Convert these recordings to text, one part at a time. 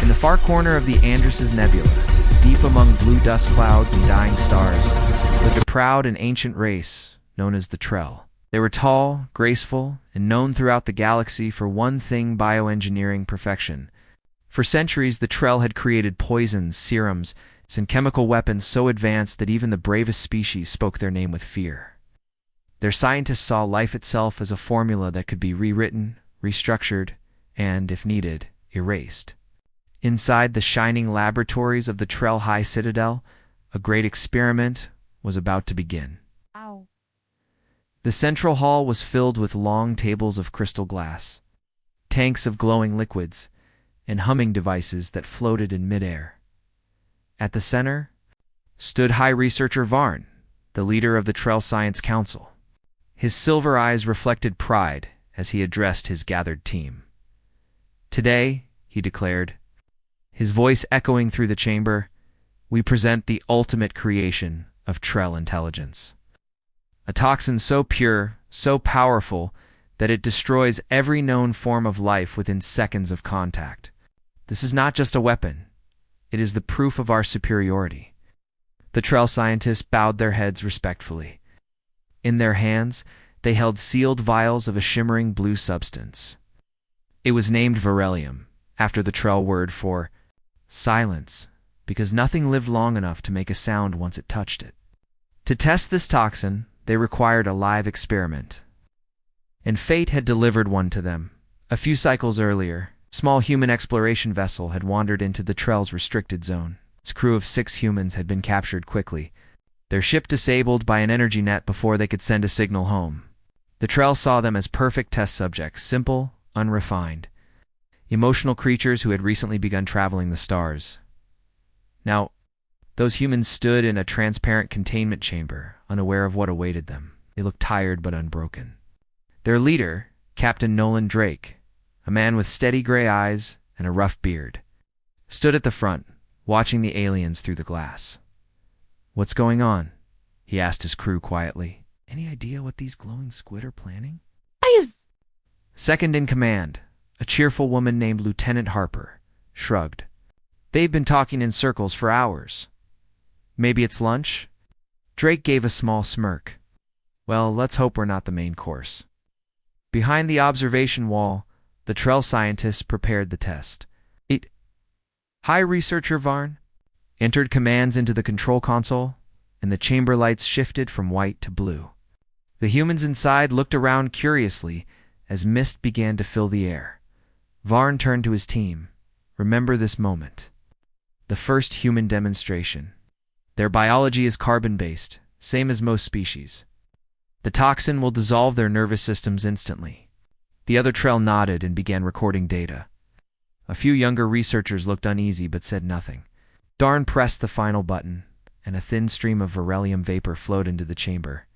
In the far corner of the Andros's Nebula, deep among blue dust clouds and dying stars, lived a proud and ancient race known as the Trell. They were tall, graceful, and known throughout the galaxy for one thing: bioengineering perfection. For centuries, the Trell had created poisons, serums, and chemical weapons so advanced that even the bravest species spoke their name with fear. Their scientists saw life itself as a formula that could be rewritten, restructured, and, if needed, erased. Inside the shining laboratories of the Trell High Citadel, a great experiment was about to begin. Ow. The central hall was filled with long tables of crystal glass, tanks of glowing liquids, and humming devices that floated in midair. At the center stood High Researcher Varn, the leader of the Trell Science Council. His silver eyes reflected pride as he addressed his gathered team. "Today," he declared, his voice echoing through the chamber, "we present the ultimate creation of Trell intelligence. A toxin so pure, so powerful, that it destroys every known form of life within seconds of contact. This is not just a weapon. It is the proof of our superiority." The Trell scientists bowed their heads respectfully. In their hands, they held sealed vials of a shimmering blue substance. It was named Verelium, after the Trell word for silence, because nothing lived long enough to make a sound once it touched it. To test this toxin, they required a live experiment. And fate had delivered one to them. A few cycles earlier, a small human exploration vessel had wandered into the Trell's restricted zone. Its crew of 6 humans had been captured quickly, their ship disabled by an energy net before they could send a signal home. The Trell saw them as perfect test subjects, simple, unrefined, emotional creatures who had recently begun traveling the stars. Now, those humans stood in a transparent containment chamber, unaware of what awaited them. They looked tired but unbroken. Their leader, Captain Nolan Drake, a man with steady gray eyes and a rough beard, stood at the front, watching the aliens through the glass. "What's going on?" he asked his crew quietly. "Any idea what these glowing squid are planning?" Second in command, a cheerful woman named Lieutenant Harper, shrugged. "They've been talking in circles for hours. Maybe it's lunch?" Drake gave a small smirk. "Well, let's hope we're not the main course." Behind the observation wall, the Trell scientists prepared the test. High Researcher Varn entered commands into the control console, and the chamber lights shifted from white to blue. The humans inside looked around curiously as mist began to fill the air. Varn turned to his team. "Remember this moment. The first human demonstration. Their biology is carbon-based, same as most species. The toxin will dissolve their nervous systems instantly." The other Trell nodded and began recording data. A few younger researchers looked uneasy but said nothing. Varn pressed the final button, and a thin stream of Verelium vapor flowed into the chamber.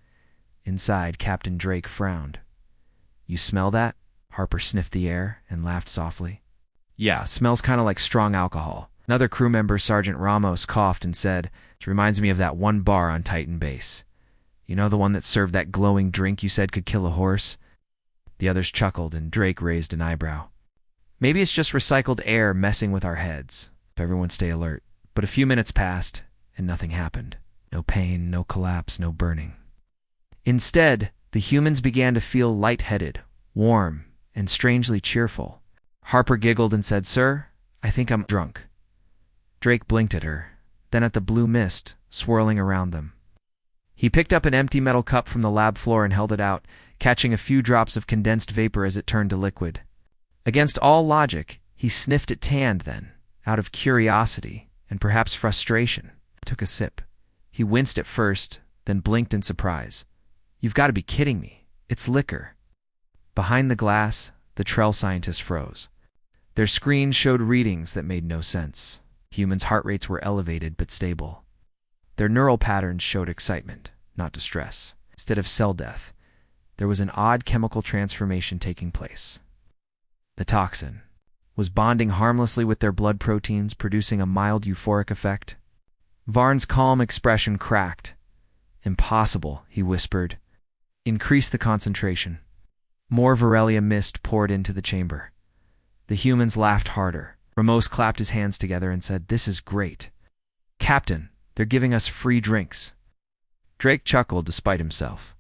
Inside, Captain Drake frowned. "You smell that?" Harper sniffed the air and laughed softly. "Yeah, smells kind of like strong alcohol." Another crew member, Sergeant Ramos, coughed and said, "It reminds me of that one bar on Titan Base. You know, the one that served that glowing drink you said could kill a horse?" The others chuckled, and Drake raised an eyebrow. "Maybe it's just recycled air messing with our heads. If everyone stay alert." But a few minutes passed, and nothing happened. No pain, no collapse, no burning. Instead, the humans began to feel lightheaded, warm, and strangely cheerful. Harper giggled and said, "Sir, I think I'm drunk." Drake blinked at her, then at the blue mist swirling around them. He picked up an empty metal cup from the lab floor and held it out, catching a few drops of condensed vapor as it turned to liquid. Against all logic, he sniffed at Tand then, out of curiosity and perhaps frustration. Took a sip. He winced at first, then blinked in surprise. "You've got to be kidding me. It's liquor." Behind the glass, the Trell scientists froze. Their screens showed readings that made no sense. Humans' heart rates were elevated but stable. Their neural patterns showed excitement, not distress. Instead of cell death, there was an odd chemical transformation taking place. The toxin was bonding harmlessly with their blood proteins, producing a mild euphoric effect. Varn's calm expression cracked. "Impossible," he whispered. "Increase the concentration." More Verelium mist poured into the chamber. The humans laughed harder. Ramos clapped his hands together and said, "This is great. Captain, they're giving us free drinks." Drake chuckled despite himself.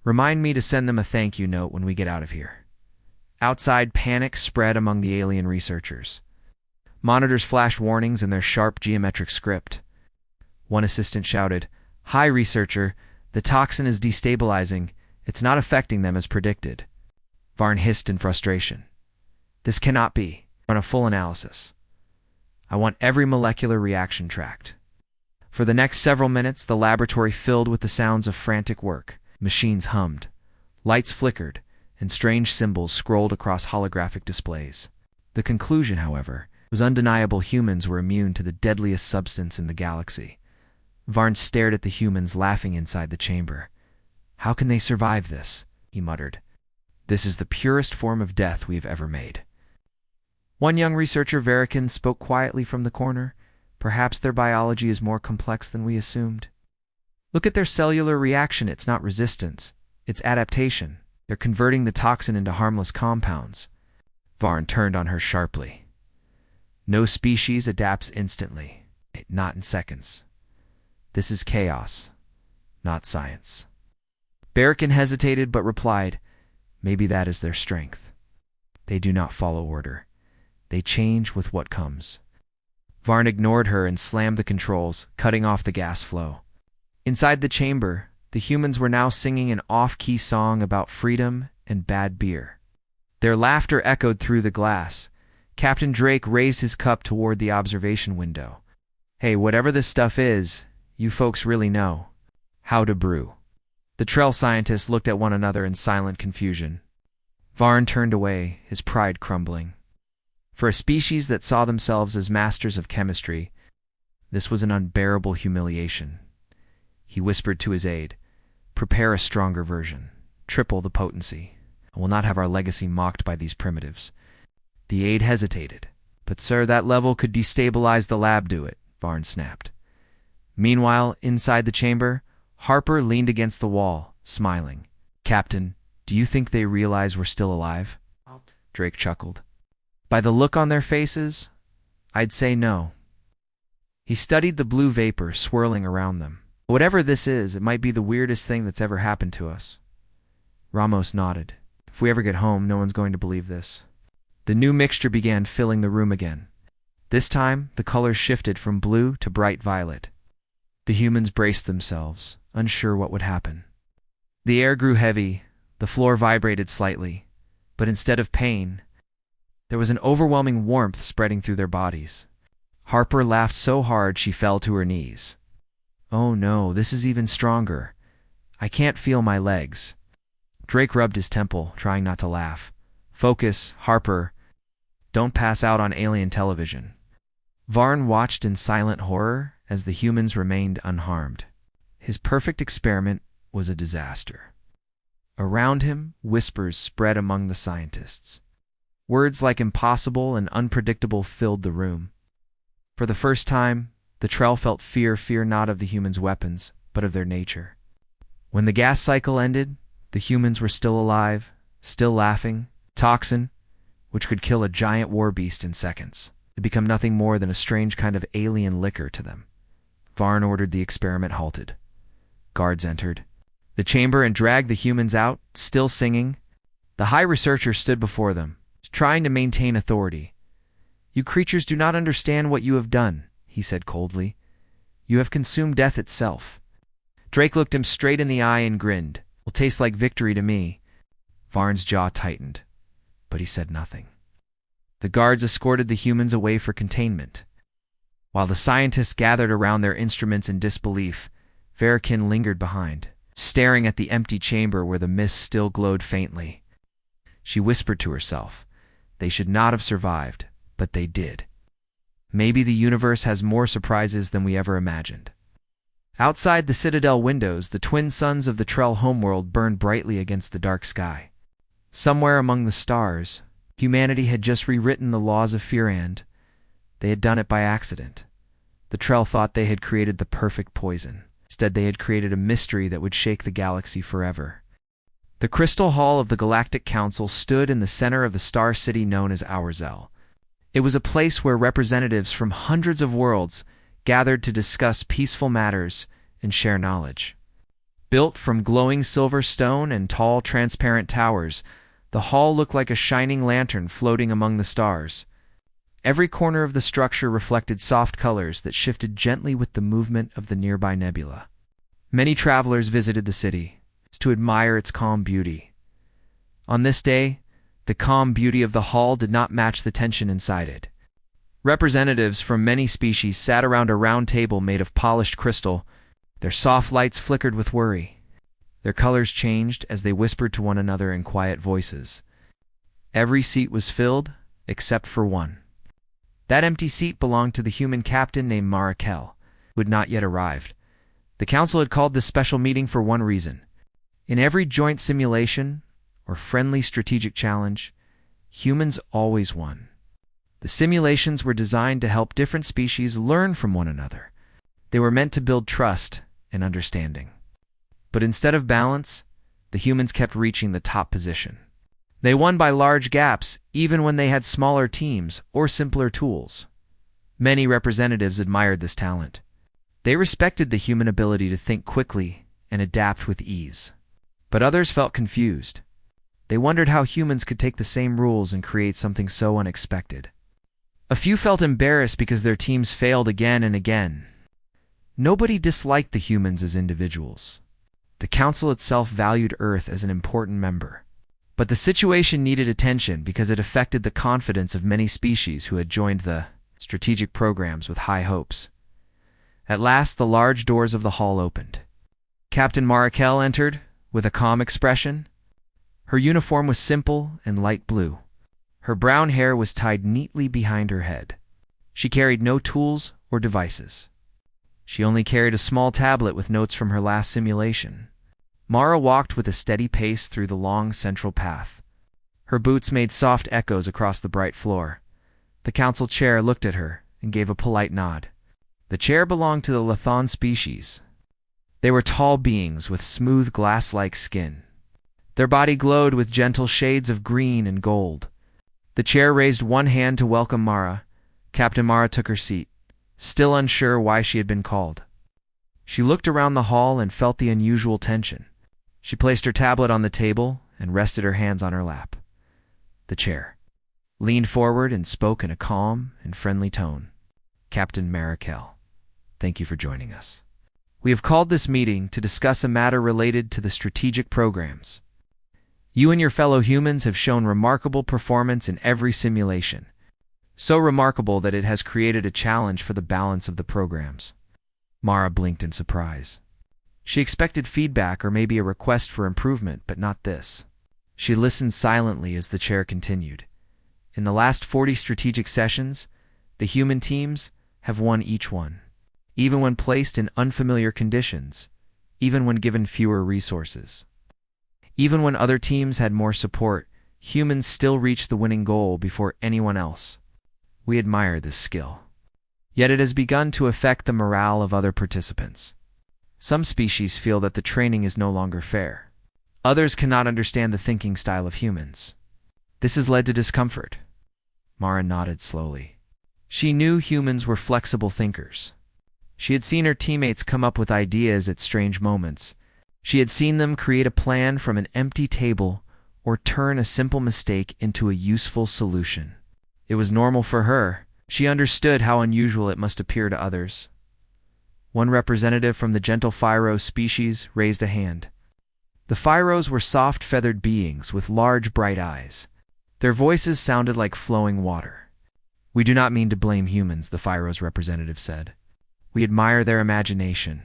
"Remind me to send them a thank you note when we get out of here." Outside, panic spread among the alien researchers. Monitors flashed warnings in their sharp geometric script. One assistant shouted, "Hi, researcher. The toxin is destabilizing. It's not affecting them as predicted." Varn hissed in frustration. "This cannot be. Run a full analysis. I want every molecular reaction tracked." For the next several minutes, the laboratory filled with the sounds of frantic work. Machines hummed, lights flickered, and strange symbols scrolled across holographic displays. The conclusion, however, was undeniable. Humans were immune to the deadliest substance in the galaxy. Varn stared at the humans laughing inside the chamber. "How can they survive this?" he muttered. "This is the purest form of death we have ever made." One young researcher, Verikin, spoke quietly from the corner. "Perhaps their biology is more complex than we assumed. Look at their cellular reaction. It's not resistance, it's adaptation. They're converting the toxin into harmless compounds." Varn turned on her sharply. "No species adapts instantly, not in seconds. This is chaos, not science." Verikin hesitated but replied, "Maybe that is their strength. They do not follow order. They change with what comes." Varn ignored her and slammed the controls, cutting off the gas flow. Inside the chamber, the humans were now singing an off-key song about freedom and bad beer. Their laughter echoed through the glass. Captain Drake raised his cup toward the observation window. "Hey, whatever this stuff is, you folks really know how to brew." The Trell scientists looked at one another in silent confusion. Varn turned away, his pride crumbling. For a species that saw themselves as masters of chemistry, this was an unbearable humiliation. He whispered to his aide, "Prepare a stronger version. Triple the potency. I will not have our legacy mocked by these primitives." The aide hesitated. "But sir, that level could destabilize the lab." "Do it," Varn snapped. Meanwhile, inside the chamber, Harper leaned against the wall, smiling. "Captain, do you think they realize we're still alive?" Drake chuckled. "By the look on their faces, I'd say no." He studied the blue vapor swirling around them. "Whatever this is, it might be the weirdest thing that's ever happened to us." Ramos nodded. "If we ever get home, no one's going to believe this." The new mixture began filling the room again. This time, the colors shifted from blue to bright violet. The humans braced themselves, unsure what would happen. The air grew heavy, the floor vibrated slightly, but instead of pain, there was an overwhelming warmth spreading through their bodies. Harper laughed so hard she fell to her knees. "Oh no, this is even stronger. I can't feel my legs." Drake rubbed his temple, trying not to laugh. "Focus, Harper. Don't pass out on alien television." Varn watched in silent horror as the humans remained unharmed. His perfect experiment was a disaster. Around him, whispers spread among the scientists. Words like impossible and unpredictable filled the room. For the first time, the Trell felt fear not of the humans' weapons, but of their nature. When the gas cycle ended, the humans were still alive, still laughing. Toxin, which could kill a giant war beast in seconds, had become nothing more than a strange kind of alien liquor to them. Varn ordered the experiment halted. Guards entered the chamber and dragged the humans out, still singing. The high researcher stood before them, trying to maintain authority. "You creatures do not understand what you have done," he said coldly. "You have consumed death itself." Drake looked him straight in the eye and grinned. "Will taste like victory to me." Varn's jaw tightened, but he said nothing. The guards escorted the humans away for containment. While the scientists gathered around their instruments in disbelief, Verikin lingered behind, staring at the empty chamber where the mist still glowed faintly. She whispered to herself, "They should not have survived, but they did. Maybe the universe has more surprises than we ever imagined." Outside the Citadel windows, the twin suns of the Trell homeworld burned brightly against the dark sky. Somewhere among the stars, humanity had just rewritten the laws of Firand. They had done it by accident. The Trell thought they had created the perfect poison. Instead, they had created a mystery that would shake the galaxy forever. The Crystal Hall of the Galactic Council stood in the center of the star city known as Ourzel. It was a place where representatives from hundreds of worlds gathered to discuss peaceful matters and share knowledge. Built from glowing silver stone and tall, transparent towers, the hall looked like a shining lantern floating among the stars. Every corner of the structure reflected soft colors that shifted gently with the movement of the nearby nebula. Many travelers visited the city to admire its calm beauty. On this day, the calm beauty of the hall did not match the tension inside it. Representatives from many species sat around a round table made of polished crystal. Their soft lights flickered with worry. Their colors changed as they whispered to one another in quiet voices. Every seat was filled, except for one. That empty seat belonged to the human captain named Markel, who had not yet arrived. The council had called this special meeting for one reason. In every joint simulation, or friendly strategic challenge, humans always won. The simulations were designed to help different species learn from one another. They were meant to build trust and understanding. But instead of balance, the humans kept reaching the top position. They won by large gaps, even when they had smaller teams or simpler tools. Many representatives admired this talent. They respected the human ability to think quickly and adapt with ease. But others felt confused. They wondered how humans could take the same rules and create something so unexpected. A few felt embarrassed because their teams failed again and again. Nobody disliked the humans as individuals. The council itself valued Earth as an important member. But the situation needed attention because it affected the confidence of many species who had joined the strategic programs with high hopes. At last, the large doors of the hall opened. Captain Markel entered with a calm expression. Her uniform was simple and light blue. Her brown hair was tied neatly behind her head. She carried no tools or devices. She only carried a small tablet with notes from her last simulation. Mara walked with a steady pace through the long central path. Her boots made soft echoes across the bright floor. The council chair looked at her and gave a polite nod. The chair belonged to the Lethon species. They were tall beings with smooth glass-like skin. Their body glowed with gentle shades of green and gold. The chair raised one hand to welcome Mara. Captain Mara took her seat, still unsure why she had been called. She looked around the hall and felt the unusual tension. She placed her tablet on the table and rested her hands on her lap. The chair leaned forward and spoke in a calm and friendly tone. Captain Markel, thank you for joining us. We have called this meeting to discuss a matter related to the strategic programs. You and your fellow humans have shown remarkable performance in every simulation, so remarkable that it has created a challenge for the balance of the programs. Mara blinked in surprise. She expected feedback or maybe a request for improvement, but not this. She listened silently as the chair continued. In the last 40 strategic sessions, the human teams have won each one, even when placed in unfamiliar conditions, even when given fewer resources. Even when other teams had more support, humans still reached the winning goal before anyone else. We admire this skill. Yet it has begun to affect the morale of other participants. Some species feel that the training is no longer fair. Others cannot understand the thinking style of humans. This has led to discomfort. Mara nodded slowly. She knew humans were flexible thinkers. She had seen her teammates come up with ideas at strange moments. She had seen them create a plan from an empty table or turn a simple mistake into a useful solution. It was normal for her. She understood how unusual it must appear to others. One representative from the gentle Phiro species raised a hand. The Phyros were soft feathered beings with large bright eyes. Their voices sounded like flowing water. We do not mean to blame humans, the Phyros representative said. We admire their imagination.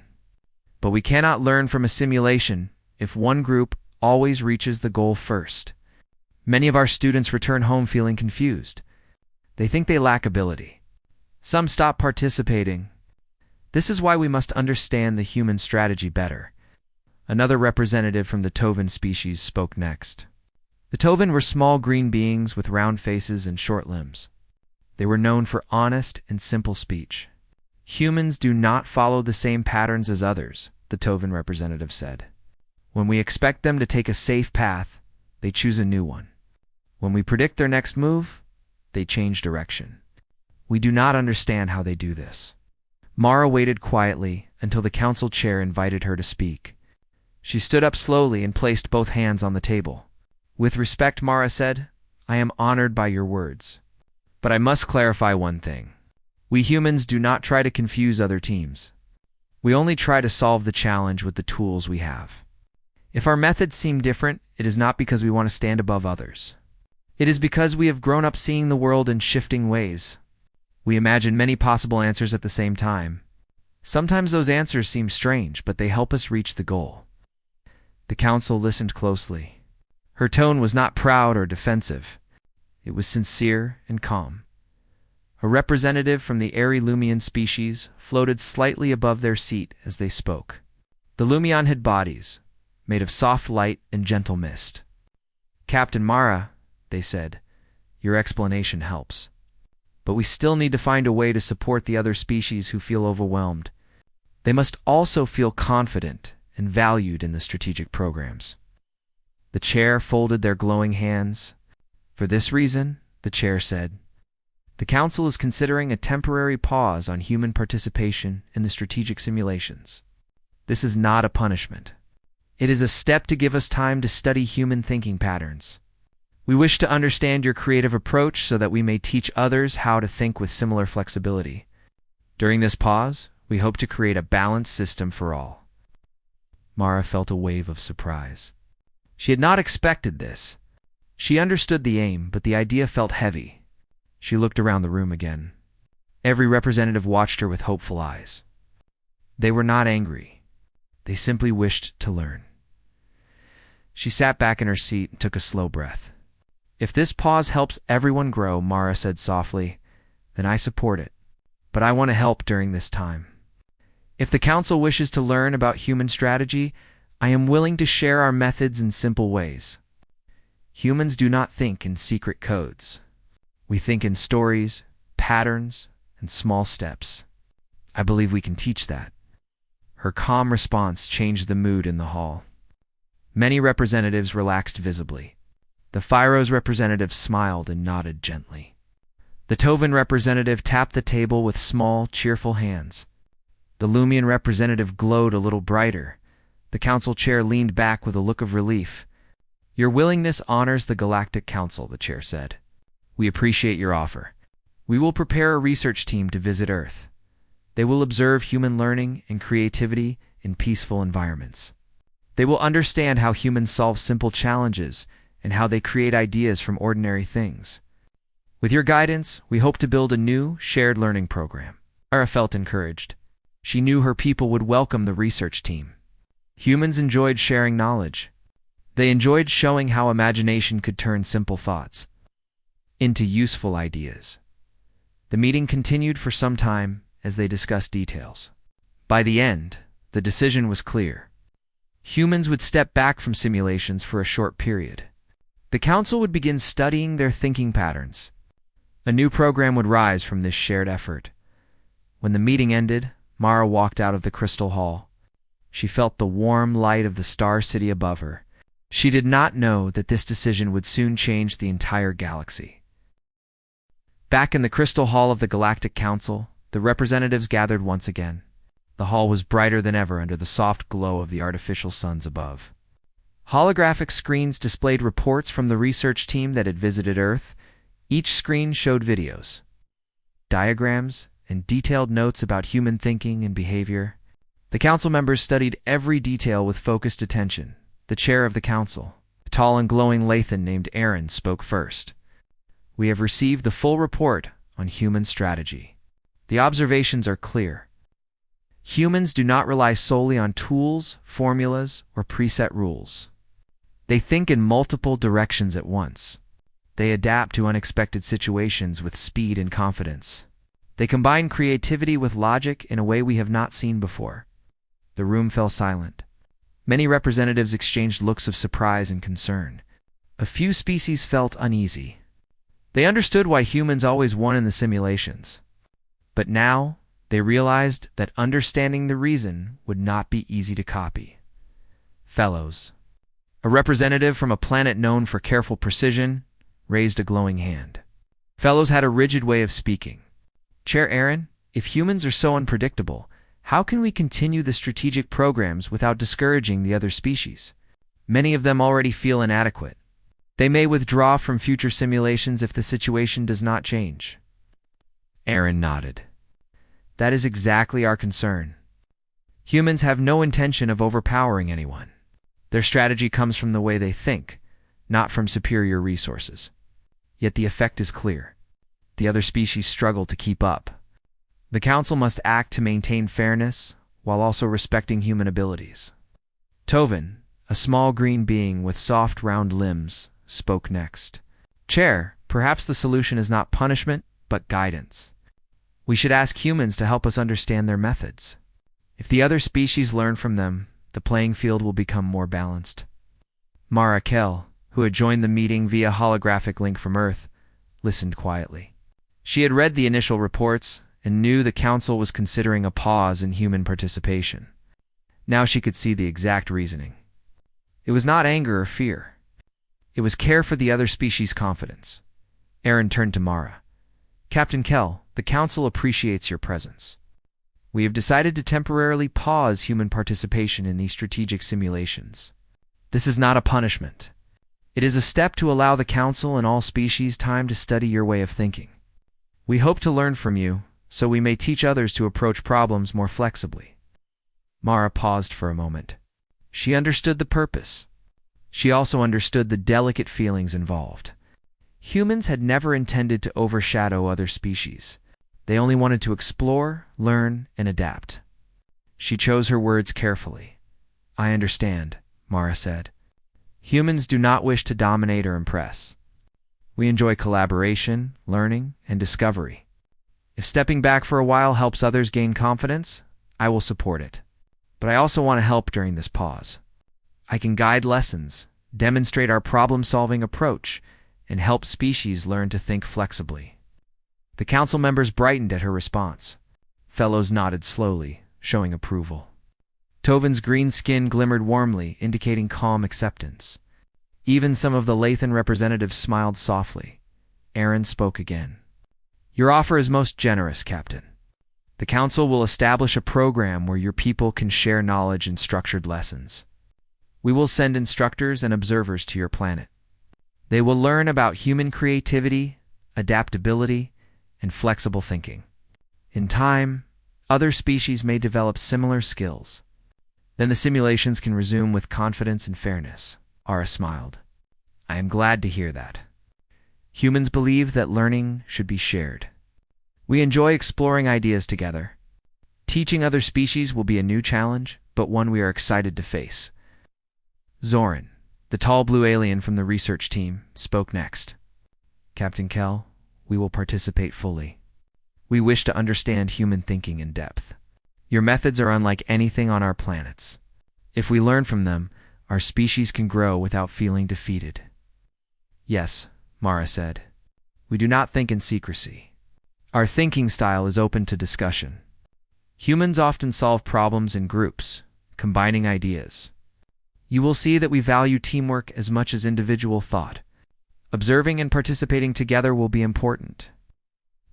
But we cannot learn from a simulation if one group always reaches the goal first. Many of our students return home feeling confused. They think they lack ability. Some stop participating. This is why we must understand the human strategy better. Another representative from the Toxin species spoke next. The Toxin were small green beings with round faces and short limbs. They were known for honest and simple speech. Humans do not follow the same patterns as others, the Toxin representative said. When we expect them to take a safe path, they choose a new one. When we predict their next move, they change direction. We do not understand how they do this. Mara waited quietly until the council chair invited her to speak. She stood up slowly and placed both hands on the table. With respect, Mara said, "I am honored by your words. But I must clarify one thing. We humans do not try to confuse other teams. We only try to solve the challenge with the tools we have. If our methods seem different, it is not because we want to stand above others. It is because we have grown up seeing the world in shifting ways. We imagine many possible answers at the same time. Sometimes those answers seem strange, but they help us reach the goal." The council listened closely. Her tone was not proud or defensive. It was sincere and calm. A representative from the airy Lumion species floated slightly above their seat as they spoke. The Lumion had bodies, made of soft light and gentle mist. "Captain Mara," they said, "your explanation helps. But we still need to find a way to support the other species who feel overwhelmed. They must also feel confident and valued in the strategic programs." The chair folded their glowing hands. "For this reason," the chair said, "the Council is considering a temporary pause on human participation in the strategic simulations. This is not a punishment. It is a step to give us time to study human thinking patterns. We wish to understand your creative approach so that we may teach others how to think with similar flexibility. During this pause, we hope to create a balanced system for all." Mara felt a wave of surprise. She had not expected this. She understood the aim, but the idea felt heavy. She looked around the room again. Every representative watched her with hopeful eyes. They were not angry. They simply wished to learn. She sat back in her seat and took a slow breath. "If this pause helps everyone grow," Mara said softly, "then I support it. But I want to help during this time. If the Council wishes to learn about human strategy, I am willing to share our methods in simple ways. Humans do not think in secret codes. We think in stories, patterns, and small steps. I believe we can teach that." Her calm response changed the mood in the hall. Many representatives relaxed visibly. The Phyros representative smiled and nodded gently. The Tovan representative tapped the table with small, cheerful hands. The Lumion representative glowed a little brighter. The council chair leaned back with a look of relief. "Your willingness honors the Galactic Council," the chair said. "We appreciate your offer. We will prepare a research team to visit Earth. They will observe human learning and creativity in peaceful environments. They will understand how humans solve simple challenges and how they create ideas from ordinary things. With your guidance, we hope to build a new, shared learning program." Mara felt encouraged. She knew her people would welcome the research team. Humans enjoyed sharing knowledge. They enjoyed showing how imagination could turn simple thoughts into useful ideas. The meeting continued for some time as they discussed details. By the end, the decision was clear. Humans would step back from simulations for a short period. The Council would begin studying their thinking patterns. A new program would rise from this shared effort. When the meeting ended, Mara walked out of the Crystal Hall. She felt the warm light of the Star City above her. She did not know that this decision would soon change the entire galaxy. Back in the Crystal Hall of the Galactic Council, the representatives gathered once again. The hall was brighter than ever under the soft glow of the artificial suns above. Holographic screens displayed reports from the research team that had visited Earth. Each screen showed videos, diagrams, and detailed notes about human thinking and behavior. The council members studied every detail with focused attention. The chair of the council, a tall and glowing Lathan named Aaron, spoke first. "We have received the full report on human strategy. The observations are clear. Humans do not rely solely on tools, formulas, or preset rules. They think in multiple directions at once. They adapt to unexpected situations with speed and confidence. They combine creativity with logic in a way we have not seen before." The room fell silent. Many representatives exchanged looks of surprise and concern. A few species felt uneasy. They understood why humans always won in the simulations. But now, they realized that understanding the reason would not be easy to copy. "Fellows," a representative from a planet known for careful precision, raised a glowing hand. Fellows had a rigid way of speaking. Chair Aaron, if humans are so unpredictable, how can we continue the strategic programs without discouraging the other species? Many of them already feel inadequate. They may withdraw from future simulations if the situation does not change. Aaron nodded. That is exactly our concern. Humans have no intention of overpowering anyone. Their strategy comes from the way they think, not from superior resources. Yet the effect is clear. The other species struggle to keep up. The Council must act to maintain fairness while also respecting human abilities. Tovin, a small green being with soft, round limbs, spoke next. Chair, perhaps the solution is not punishment, but guidance. We should ask humans to help us understand their methods. If the other species learn from them, the playing field will become more balanced. Mara Kell, who had joined the meeting via holographic link from Earth, listened quietly. She had read the initial reports and knew the Council was considering a pause in human participation. Now she could see the exact reasoning. It was not anger or fear. It was care for the other species' confidence. Aaron turned to Mara. Captain Kell, the Council appreciates your presence. We have decided to temporarily pause human participation in these strategic simulations. This is not a punishment. It is a step to allow the Council and all species time to study your way of thinking. We hope to learn from you, so we may teach others to approach problems more flexibly. Mara paused for a moment. She understood the purpose. She also understood the delicate feelings involved. Humans had never intended to overshadow other species. They only wanted to explore, learn, and adapt. She chose her words carefully. I understand, Mara said. Humans do not wish to dominate or impress. We enjoy collaboration, learning, and discovery. If stepping back for a while helps others gain confidence, I will support it. But I also want to help during this pause. I can guide lessons, demonstrate our problem-solving approach, and help species learn to think flexibly. The Council members brightened at her response. Fellows nodded slowly, showing approval. Tovin's green skin glimmered warmly, indicating calm acceptance. Even some of the Lathan representatives smiled softly. Aaron spoke again. Your offer is most generous, Captain. The Council will establish a program where your people can share knowledge in structured lessons. We will send instructors and observers to your planet. They will learn about human creativity, adaptability, and flexible thinking. In time, other species may develop similar skills. Then the simulations can resume with confidence and fairness. Ara smiled. I am glad to hear that. Humans believe that learning should be shared. We enjoy exploring ideas together. Teaching other species will be a new challenge, but one we are excited to face. Zoran, the tall blue alien from the research team, spoke next. Captain Kell, we will participate fully. We wish to understand human thinking in depth. Your methods are unlike anything on our planets. If we learn from them, our species can grow without feeling defeated. Yes, Mara said. We do not think in secrecy. Our thinking style is open to discussion. Humans often solve problems in groups, combining ideas. You will see that we value teamwork as much as individual thought. Observing and participating together will be important.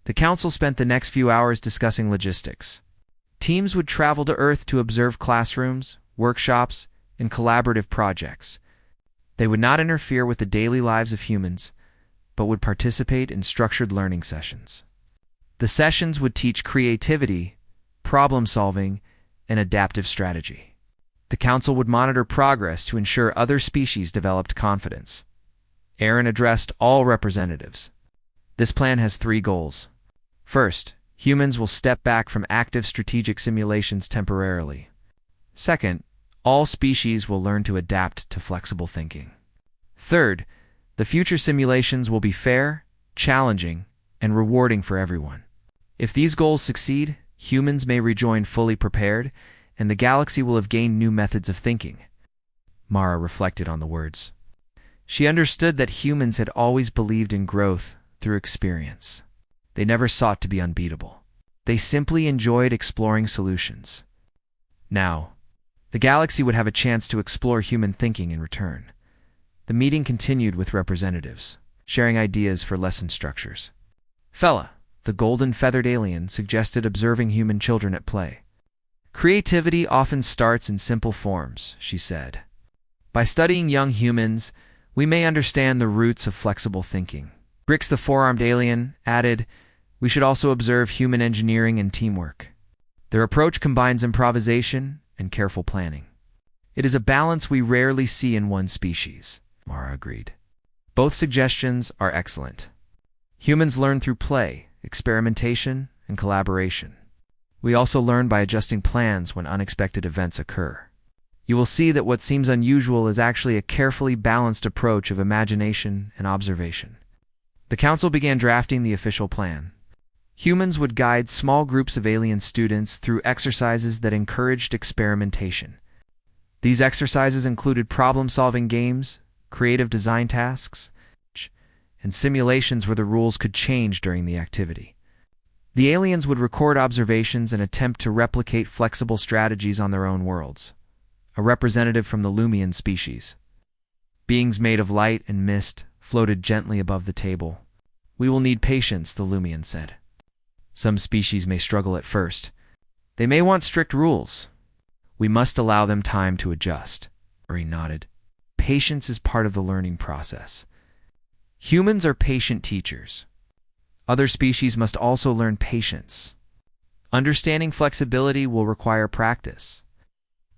The Council spent the next few hours discussing logistics. Teams would travel to Earth to observe classrooms, workshops, and collaborative projects. They would not interfere with the daily lives of humans, but would participate in structured learning sessions. The sessions would teach creativity, problem-solving, and adaptive strategy. The Council would monitor progress to ensure other species developed confidence. Aaron addressed all representatives. This plan has 3 goals. First, humans will step back from active strategic simulations temporarily. Second, all species will learn to adapt to flexible thinking. Third, the future simulations will be fair, challenging, and rewarding for everyone. If these goals succeed, humans may rejoin fully prepared, and the galaxy will have gained new methods of thinking. Mara reflected on the words. She understood that humans had always believed in growth through experience. They never sought to be unbeatable. They simply enjoyed exploring solutions. Now, the galaxy would have a chance to explore human thinking in return. The meeting continued with representatives, sharing ideas for lesson structures. Fella, the golden-feathered alien, suggested observing human children at play. Creativity often starts in simple forms, she said. By studying young humans, we may understand the roots of flexible thinking. Grix, the four-armed alien, added, we should also observe human engineering and teamwork. Their approach combines improvisation and careful planning. It is a balance we rarely see in one species, Mara agreed. Both suggestions are excellent. Humans learn through play, experimentation, and collaboration. We also learn by adjusting plans when unexpected events occur. You will see that what seems unusual is actually a carefully balanced approach of imagination and observation. The council began drafting the official plan. Humans would guide small groups of alien students through exercises that encouraged experimentation. These exercises included problem-solving games, creative design tasks, and simulations where the rules could change during the activity. The aliens would record observations and attempt to replicate flexible strategies on their own worlds, a representative from the Lumian species. Beings made of light and mist floated gently above the table. We will need patience, the Lumian said. Some species may struggle at first. They may want strict rules. We must allow them time to adjust. Uri nodded. Patience is part of the learning process. Humans are patient teachers. Other species must also learn patience. Understanding flexibility will require practice.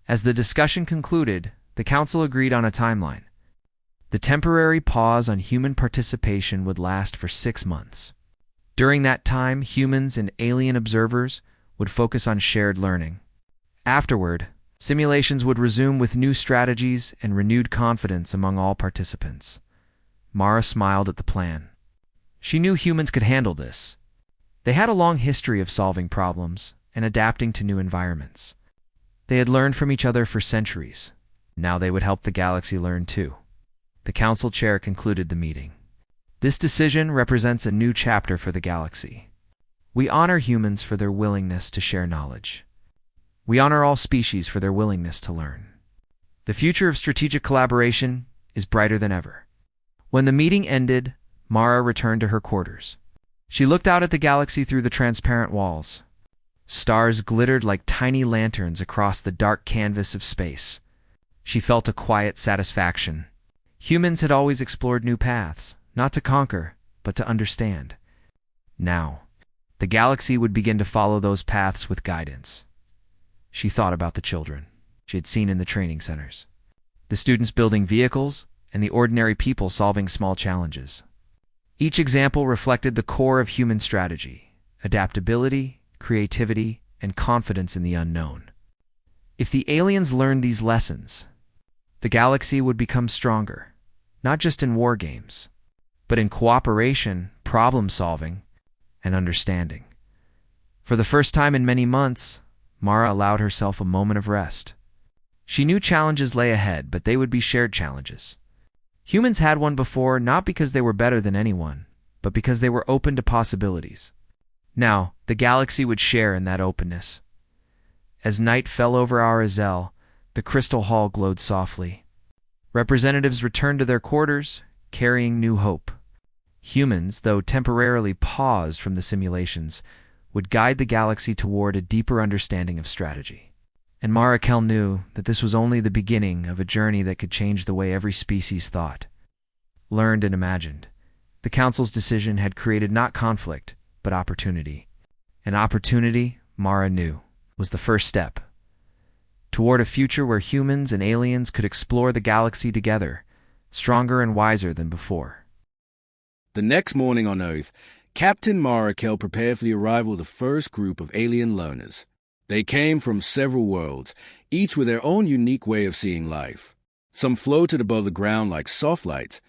As the discussion concluded, the council agreed on a timeline. The temporary pause on human participation would last for 6 months. During that time, humans and alien observers would focus on shared learning. Afterward, simulations would resume with new strategies and renewed confidence among all participants. Mara smiled at the plan. She knew humans could handle this. They had a long history of solving problems and adapting to new environments. They had learned from each other for centuries. Now they would help the galaxy learn too. The council chair concluded the meeting. This decision represents a new chapter for the galaxy. We honor humans for their willingness to share knowledge. We honor all species for their willingness to learn. The future of strategic collaboration is brighter than ever. When the meeting ended, Mara returned to her quarters. She looked out at the galaxy through the transparent walls. Stars glittered like tiny lanterns across the dark canvas of space. She felt a quiet satisfaction. Humans had always explored new paths, not to conquer, but to understand. Now, the galaxy would begin to follow those paths with guidance. She thought about the children she had seen in the training centers, the students building vehicles, and the ordinary people solving small challenges. Each example reflected the core of human strategy: adaptability, creativity, and confidence in the unknown. If the aliens learned these lessons, the galaxy would become stronger, not just in war games, but in cooperation, problem-solving, and understanding. For the first time in many months, Mara allowed herself a moment of rest. She knew challenges lay ahead, but they would be shared challenges. Humans had one before, not because they were better than anyone, but because they were open to possibilities. Now, the galaxy would share in that openness. As night fell over Arazel, the crystal hall glowed softly. Representatives returned to their quarters, carrying new hope. Humans, though temporarily paused from the simulations, would guide the galaxy toward a deeper understanding of strategy. And Marakel knew that this was only the beginning of a journey that could change the way every species thought, learned, and imagined. The Council's decision had created not conflict, but opportunity. And opportunity, Mara knew, was the first step toward a future where humans and aliens could explore the galaxy together, stronger and wiser than before. The next morning on Earth, Captain Marakel prepared for the arrival of the first group of alien learners. They came from several worlds, each with their own unique way of seeing life. Some floated above the ground like soft lights,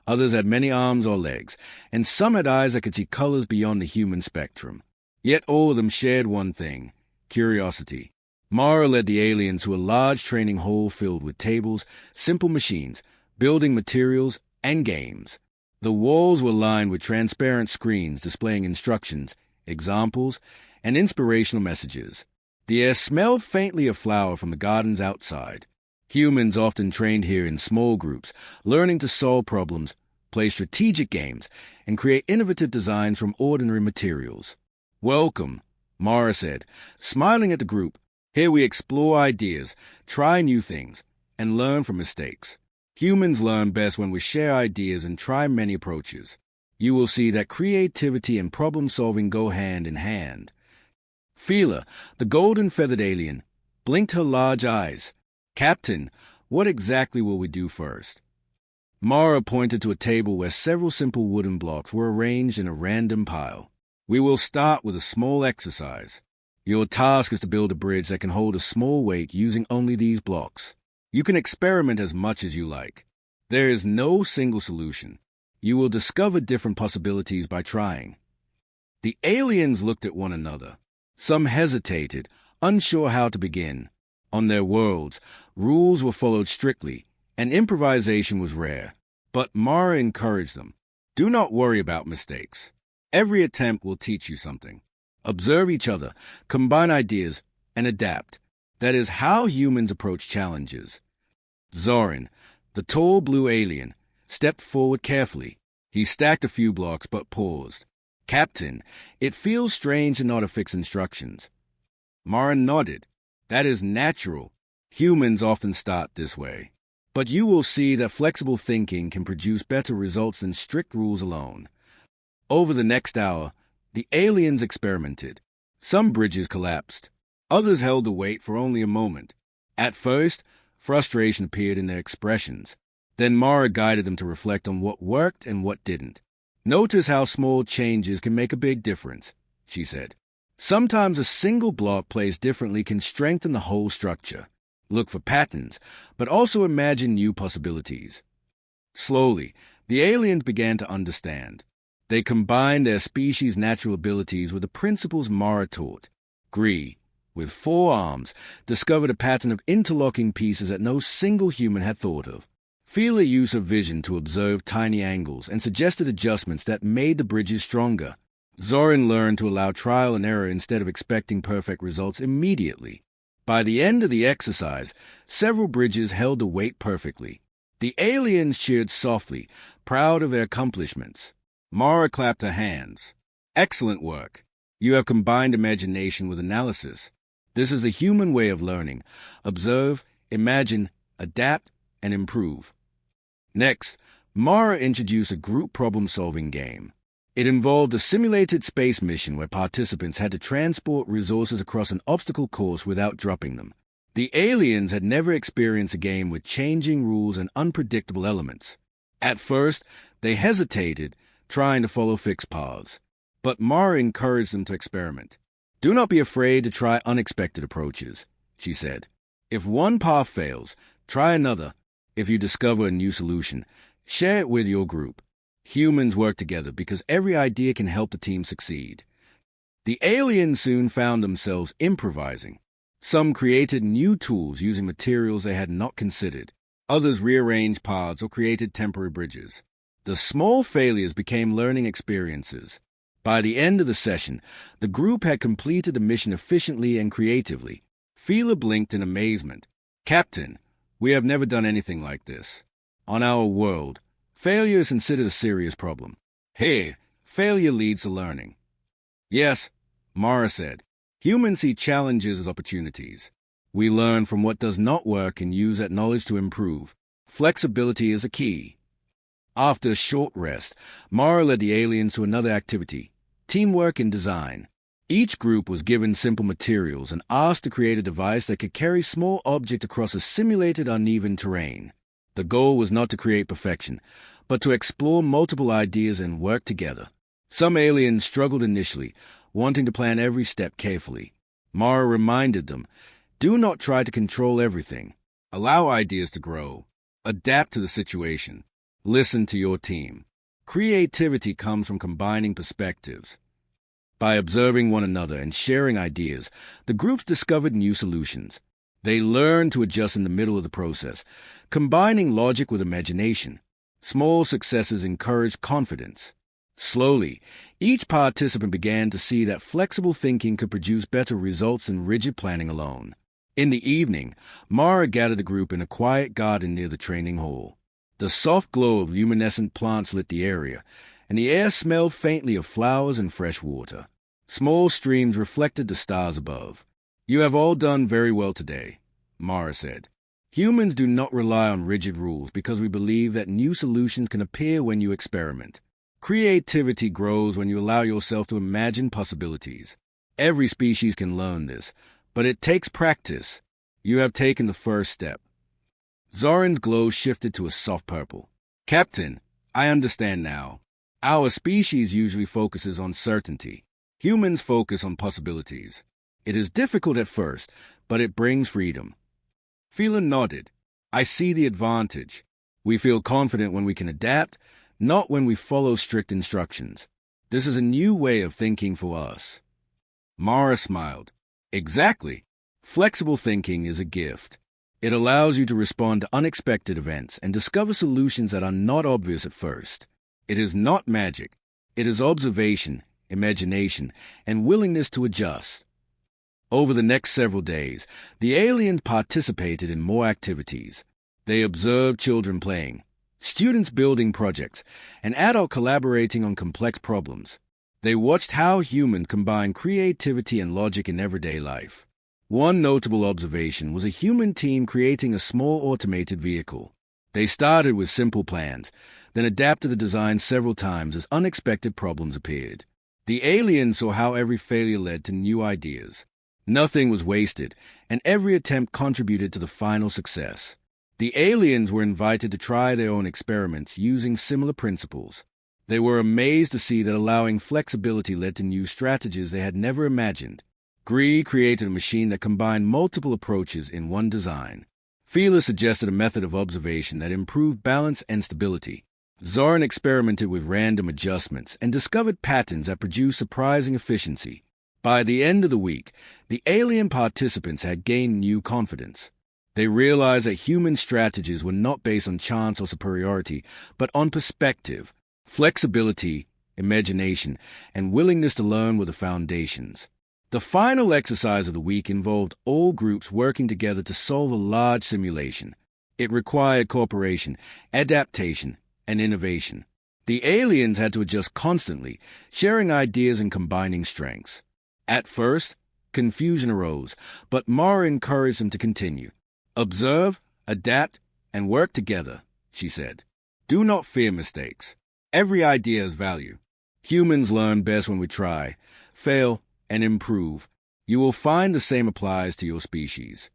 others had many arms or legs, and some had eyes that could see colors beyond the human spectrum. Yet all of them shared one thing: curiosity. Mara led the aliens to a large training hall filled with tables, simple machines, building materials, and games. The walls were lined with transparent screens displaying instructions, examples, and inspirational messages. The air smelled faintly of flower from the gardens outside. Humans often trained here in small groups, learning to solve problems, play strategic games, and create innovative designs from ordinary materials. Welcome, Mara said, smiling at the group. Here we explore ideas, try new things, and learn from mistakes. Humans learn best when we share ideas and try many approaches. You will see that creativity and problem-solving go hand in hand. Fila, the golden-feathered alien, blinked her large eyes. Captain, what exactly will we do first? Mara pointed to a table where several simple wooden blocks were arranged in a random pile. We will start with a small exercise. Your task is to build a bridge that can hold a small weight using only these blocks. You can experiment as much as you like. There is no single solution. You will discover different possibilities by trying. The aliens looked at one another. Some hesitated, unsure how to begin. On their worlds, rules were followed strictly, and improvisation was rare. But Mara encouraged them. Do not worry about mistakes. Every attempt will teach you something. Observe each other, combine ideas, and adapt. That is how humans approach challenges. Zorin, the tall blue alien, stepped forward carefully. He stacked a few blocks but paused. Captain, it feels strange to not fix instructions. Mara nodded. That is natural. Humans often start this way. But you will see that flexible thinking can produce better results than strict rules alone. Over the next hour, the aliens experimented. Some bridges collapsed. Others held the weight for only a moment. At first, frustration appeared in their expressions. Then Mara guided them to reflect on what worked and what didn't. Notice how small changes can make a big difference, she said. Sometimes a single block placed differently can strengthen the whole structure. Look for patterns, but also imagine new possibilities. Slowly, the aliens began to understand. They combined their species' natural abilities with the principles Mara taught. Gree, with 4 arms, discovered a pattern of interlocking pieces that no single human had thought of. Fila used her vision to observe tiny angles and suggested adjustments that made the bridges stronger. Zorin learned to allow trial and error instead of expecting perfect results immediately. By the end of the exercise, several bridges held the weight perfectly. The aliens cheered softly, proud of their accomplishments. Mara clapped her hands. Excellent work. You have combined imagination with analysis. This is a human way of learning. Observe, imagine, adapt, and improve. Next, Mara introduced a group problem-solving game. It involved a simulated space mission where participants had to transport resources across an obstacle course without dropping them. The aliens had never experienced a game with changing rules and unpredictable elements. At first, they hesitated, trying to follow fixed paths. But Mara encouraged them to experiment. Do not be afraid to try unexpected approaches, she said. If one path fails, try another. If you discover a new solution, share it with your group. Humans work together because every idea can help the team succeed. The aliens soon found themselves improvising. Some created new tools using materials they had not considered. Others rearranged paths or created temporary bridges. The small failures became learning experiences. By the end of the session, the group had completed the mission efficiently and creatively. Fila blinked in amazement. Captain, we have never done anything like this. On our world, failure is considered a serious problem. Here, failure leads to learning. Yes, Mara said. Humans see challenges as opportunities. We learn from what does not work and use that knowledge to improve. Flexibility is a key. After a short rest, Mara led the aliens to another activity, teamwork and design. Each group was given simple materials and asked to create a device that could carry small objects across a simulated uneven terrain. The goal was not to create perfection, but to explore multiple ideas and work together. Some aliens struggled initially, wanting to plan every step carefully. Mara reminded them, do not try to control everything. Allow ideas to grow. Adapt to the situation. Listen to your team. Creativity comes from combining perspectives. By observing one another and sharing ideas, the groups discovered new solutions. They learned to adjust in the middle of the process, combining logic with imagination. Small successes encouraged confidence. Slowly, each participant began to see that flexible thinking could produce better results than rigid planning alone. In the evening, Mara gathered the group in a quiet garden near the training hall. The soft glow of luminescent plants lit the area, and the air smelled faintly of flowers and fresh water. Small streams reflected the stars above. "You have all done very well today," Mara said. "Humans do not rely on rigid rules because we believe that new solutions can appear when you experiment. Creativity grows when you allow yourself to imagine possibilities. Every species can learn this, but it takes practice. You have taken the first step." Zoran's glow shifted to a soft purple. "Captain, I understand now. Our species usually focuses on certainty. Humans focus on possibilities. It is difficult at first, but it brings freedom." Phelan nodded. "I see the advantage. We feel confident when we can adapt, not when we follow strict instructions. This is a new way of thinking for us." Mara smiled. "Exactly. Flexible thinking is a gift. It allows you to respond to unexpected events and discover solutions that are not obvious at first. It is not magic. It is observation, imagination, and willingness to adjust." Over the next several days, the aliens participated in more activities. They observed children playing, students building projects, and adults collaborating on complex problems. They watched how humans combine creativity and logic in everyday life. One notable observation was a human team creating a small automated vehicle. They started with simple plans, then adapted the design several times as unexpected problems appeared. The aliens saw how every failure led to new ideas. Nothing was wasted, and every attempt contributed to the final success. The aliens were invited to try their own experiments using similar principles. They were amazed to see that allowing flexibility led to new strategies they had never imagined. Gree created a machine that combined multiple approaches in one design. Fila suggested a method of observation that improved balance and stability. Zoran experimented with random adjustments and discovered patterns that produced surprising efficiency. By the end of the week, the alien participants had gained new confidence. They realized that human strategies were not based on chance or superiority, but on perspective. Flexibility, imagination, and willingness to learn were the foundations. The final exercise of the week involved all groups working together to solve a large simulation. It required cooperation, adaptation, and innovation. The aliens had to adjust constantly, sharing ideas and combining strengths. At first, confusion arose, but Mara encouraged them to continue. "Observe, adapt, and work together," she said. "Do not fear mistakes. Every idea has value. Humans learn best when we try, fail, and improve. You will find the same applies to your species."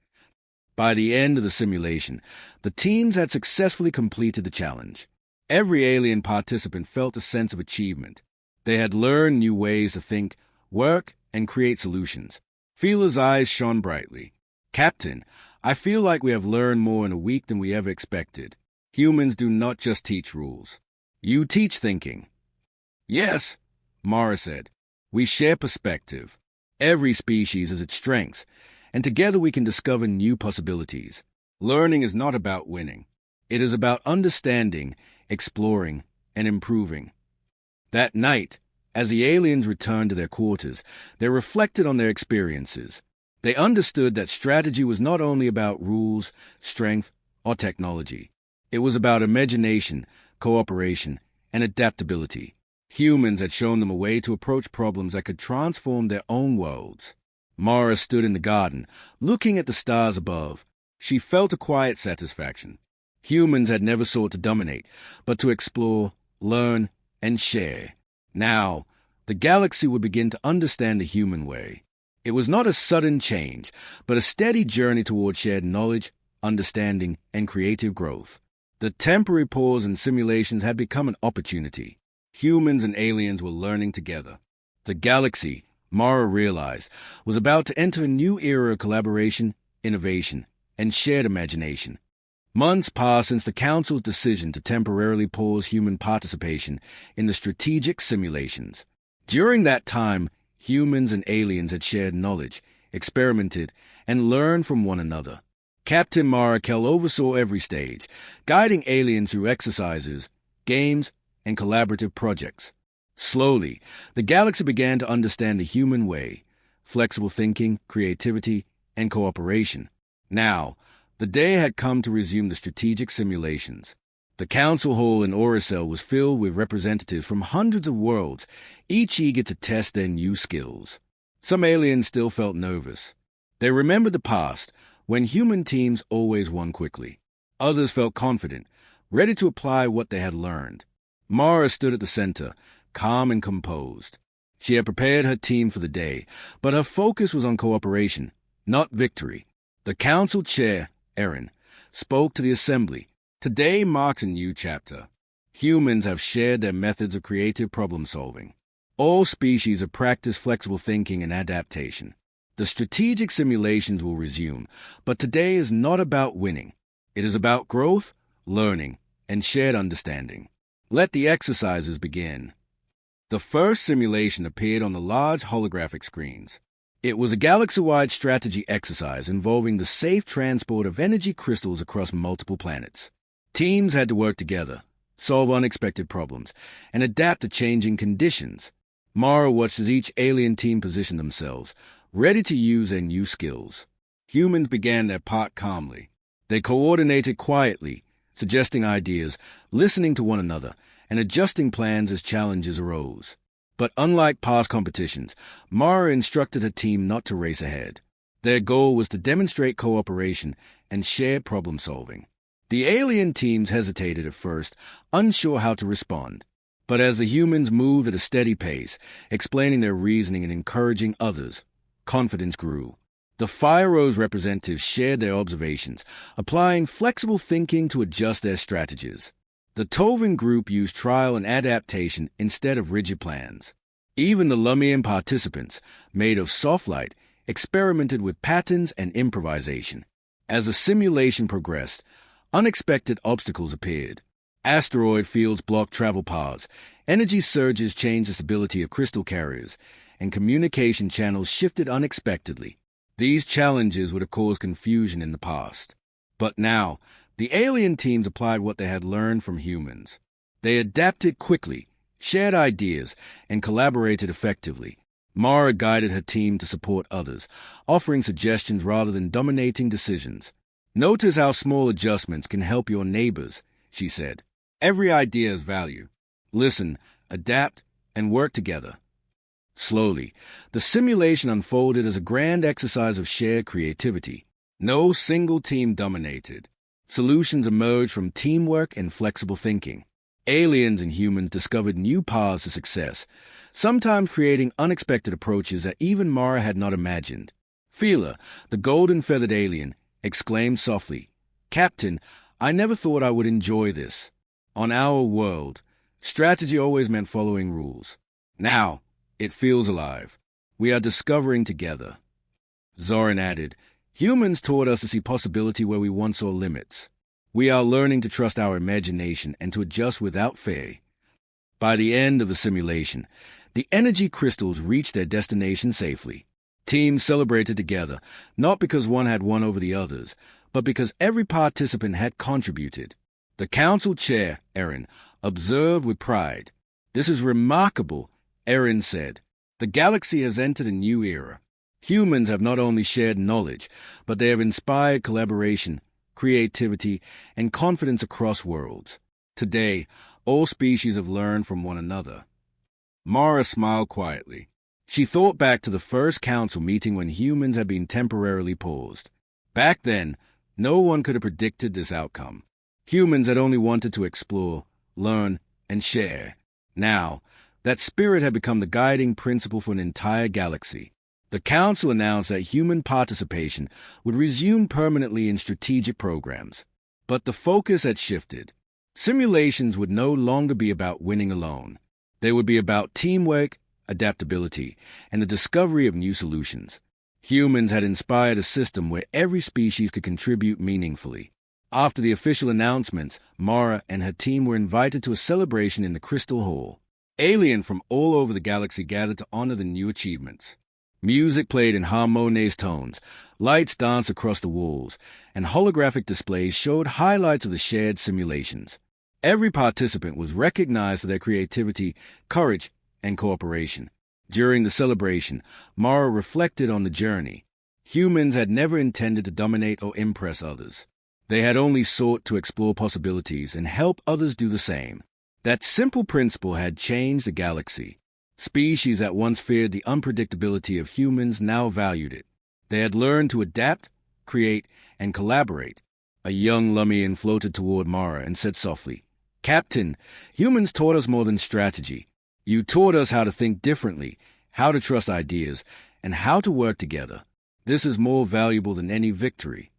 By the end of the simulation, the teams had successfully completed the challenge. Every alien participant felt a sense of achievement. They had learned new ways to think, work, and create solutions. Fila's eyes shone brightly. "Captain, I feel like we have learned more in a week than we ever expected. Humans do not just teach rules. You teach thinking." "Yes," Mara said. "We share perspective. Every species has its strengths, and together we can discover new possibilities. Learning is not about winning. It is about understanding, exploring, and improving." That night, as the aliens returned to their quarters, they reflected on their experiences. They understood that strategy was not only about rules, strength, or technology. It was about imagination, cooperation, and adaptability. Humans had shown them a way to approach problems that could transform their own worlds. Mara stood in the garden, looking at the stars above. She felt a quiet satisfaction. Humans had never sought to dominate, but to explore, learn, and share. Now, the galaxy would begin to understand the human way. It was not a sudden change, but a steady journey toward shared knowledge, understanding, and creative growth. The temporary pause in simulations had become an opportunity. Humans and aliens were learning together. The galaxy, Mara realized, was about to enter a new era of collaboration, innovation, and shared imagination. Months passed since the Council's decision to temporarily pause human participation in the strategic simulations. During that time, humans and aliens had shared knowledge, experimented, and learned from one another. Captain Marakel oversaw every stage, guiding aliens through exercises, games, and collaborative projects. Slowly, the galaxy began to understand the human way, flexible thinking, creativity, and cooperation. Now, the day had come to resume the strategic simulations. The council hall in Oricel was filled with representatives from hundreds of worlds, each eager to test their new skills. Some aliens still felt nervous. They remembered the past, when human teams always won quickly. Others felt confident, ready to apply what they had learned. Mara stood at the center, calm and composed. She had prepared her team for the day, but her focus was on cooperation, not victory. The council chair, Erin, spoke to the assembly. Today marks a new chapter. Humans have shared their methods of creative problem-solving. All species have practiced flexible thinking and adaptation. The strategic simulations will resume, but today is not about winning. It is about growth, learning, and shared understanding. Let the exercises begin. The first simulation appeared on the large holographic screens. It was a galaxy-wide strategy exercise involving the safe transport of energy crystals across multiple planets. Teams had to work together, solve unexpected problems, and adapt to changing conditions. Mara watched as each alien team positioned themselves, ready to use their new skills. Humans began their part calmly. They coordinated quietly, suggesting ideas, listening to one another, and adjusting plans as challenges arose. But unlike past competitions, Mara instructed her team not to race ahead. Their goal was to demonstrate cooperation and shared problem-solving. The alien teams hesitated at first, unsure how to respond. But as the humans moved at a steady pace, explaining their reasoning and encouraging others, confidence grew. The Fire Rose representatives shared their observations, applying flexible thinking to adjust their strategies. The Tovin group used trial and adaptation instead of rigid plans. Even the Lumian participants, made of soft light, experimented with patterns and improvisation. As the simulation progressed, unexpected obstacles appeared. Asteroid fields blocked travel paths, energy surges changed the stability of crystal carriers, and communication channels shifted unexpectedly. These challenges would have caused confusion in the past. But now, the alien teams applied what they had learned from humans. They adapted quickly, shared ideas, and collaborated effectively. Mara guided her team to support others, offering suggestions rather than dominating decisions. Notice how small adjustments can help your neighbors, she said. Every idea has value. Listen, adapt, and work together. Slowly, the simulation unfolded as a grand exercise of shared creativity. No single team dominated. Solutions emerged from teamwork and flexible thinking. Aliens and humans discovered new paths to success, sometimes creating unexpected approaches that even Mara had not imagined. Fila, the golden-feathered alien, exclaimed softly, "Captain, I never thought I would enjoy this. On our world, strategy always meant following rules. Now, it feels alive. We are discovering together." Zoran added, "Humans taught us to see possibility where we once saw limits. We are learning to trust our imagination and to adjust without fear." By the end of the simulation, the energy crystals reached their destination safely. Teams celebrated together, not because one had won over the others, but because every participant had contributed. The council chair, Erin, observed with pride. "This is remarkable," Erin said. "The galaxy has entered a new era. Humans have not only shared knowledge, but they have inspired collaboration, creativity, and confidence across worlds. Today, all species have learned from one another." Mara smiled quietly. She thought back to the first council meeting when humans had been temporarily paused. Back then, no one could have predicted this outcome. Humans had only wanted to explore, learn, and share. Now, that spirit had become the guiding principle for an entire galaxy. The council announced that human participation would resume permanently in strategic programs. But the focus had shifted. Simulations would no longer be about winning alone. They would be about teamwork, adaptability, and the discovery of new solutions. Humans had inspired a system where every species could contribute meaningfully. After the official announcements, Mara and her team were invited to a celebration in the Crystal Hall. Aliens from all over the galaxy gathered to honor the new achievements. Music played in harmonious tones, lights danced across the walls, and holographic displays showed highlights of the shared simulations. Every participant was recognized for their creativity, courage, and cooperation. During the celebration, Mara reflected on the journey. Humans had never intended to dominate or impress others. They had only sought to explore possibilities and help others do the same. That simple principle had changed the galaxy. Species that once feared the unpredictability of humans now valued it. They had learned to adapt, create, and collaborate. A young Lumian floated toward Mara and said softly, "Captain, humans taught us more than strategy. You taught us how to think differently, how to trust ideas, and how to work together. This is more valuable than any victory."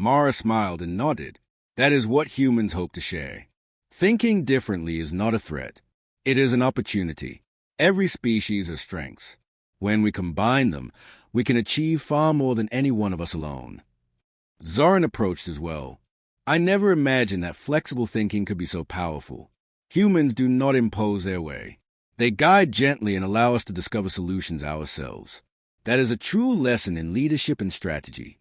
Mara smiled and nodded. That is what humans hope to share. Thinking differently is not a threat. It is an opportunity. Every species has strengths. When we combine them, we can achieve far more than any one of us alone. Zoran approached as well. I never imagined that flexible thinking could be so powerful. Humans do not impose their way. They guide gently and allow us to discover solutions ourselves. That is a true lesson in leadership and strategy.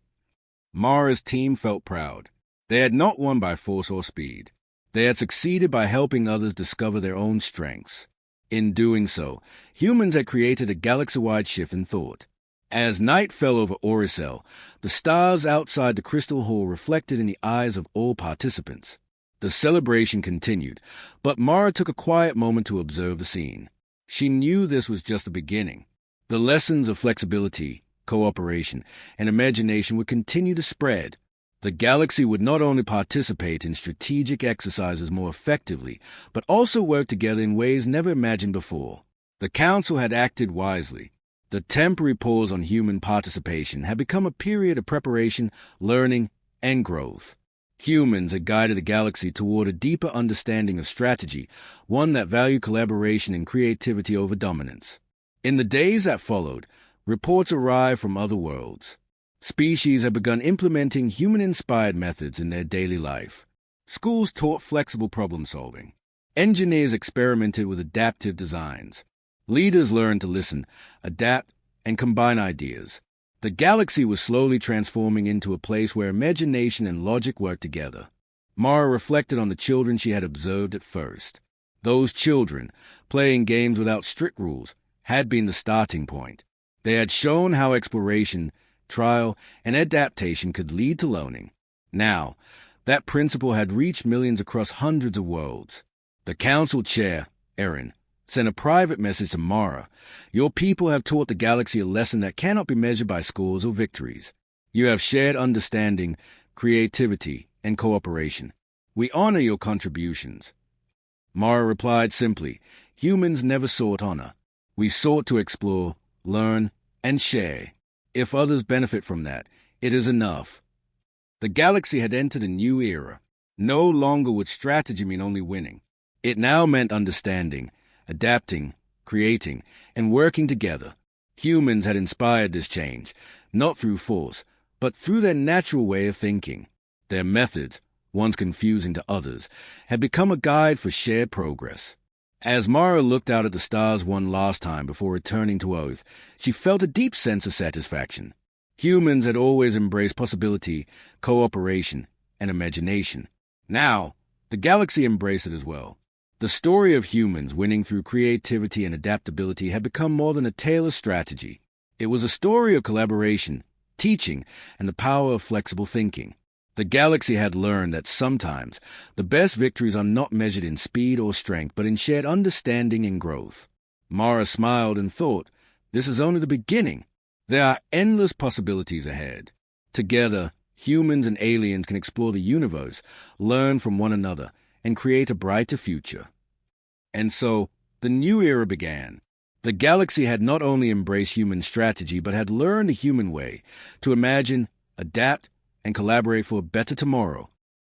Mara's team felt proud. They had not won by force or speed. They had succeeded by helping others discover their own strengths. In doing so, humans had created a galaxy-wide shift in thought. As night fell over Oricel, the stars outside the Crystal Hall reflected in the eyes of all participants. The celebration continued, but Mara took a quiet moment to observe the scene. She knew this was just the beginning. The lessons of flexibility, cooperation, and imagination would continue to spread. The galaxy would not only participate in strategic exercises more effectively, but also work together in ways never imagined before. The Council had acted wisely. The temporary pause on human participation had become a period of preparation, learning, and growth. Humans had guided the galaxy toward a deeper understanding of strategy, one that valued collaboration and creativity over dominance. In the days that followed, reports arrived from other worlds. Species had begun implementing human-inspired methods in their daily life. Schools taught flexible problem-solving. Engineers experimented with adaptive designs. Leaders learned to listen, adapt, and combine ideas. The galaxy was slowly transforming into a place where imagination and logic worked together. Mara reflected on the children she had observed at first. Those children, playing games without strict rules, had been the starting point. They had shown how exploration, trial, and adaptation could lead to learning. Now, that principle had reached millions across hundreds of worlds. The council chair, Erin, sent a private message to Mara. Your people have taught the galaxy a lesson that cannot be measured by scores or victories. You have shared understanding, creativity, and cooperation. We honor your contributions. Mara replied simply, humans never sought honor. We sought to explore, learn, and share. If others benefit from that, it is enough. The galaxy had entered a new era. No longer would strategy mean only winning. It now meant understanding, adapting, creating, and working together. Humans had inspired this change, not through force, but through their natural way of thinking. Their methods, once confusing to others, had become a guide for shared progress. As Mara looked out at the stars one last time before returning to Earth, she felt a deep sense of satisfaction. Humans had always embraced possibility, cooperation, and imagination. Now, the galaxy embraced it as well. The story of humans winning through creativity and adaptability had become more than a tale of strategy. It was a story of collaboration, teaching, and the power of flexible thinking. The galaxy had learned that sometimes the best victories are not measured in speed or strength, but in shared understanding and growth. Mara smiled and thought, this is only the beginning. There are endless possibilities ahead. Together, humans and aliens can explore the universe, learn from one another, and create a brighter future. And so, the new era began. The galaxy had not only embraced human strategy, but had learned the human way to imagine, adapt, and collaborate for a better tomorrow.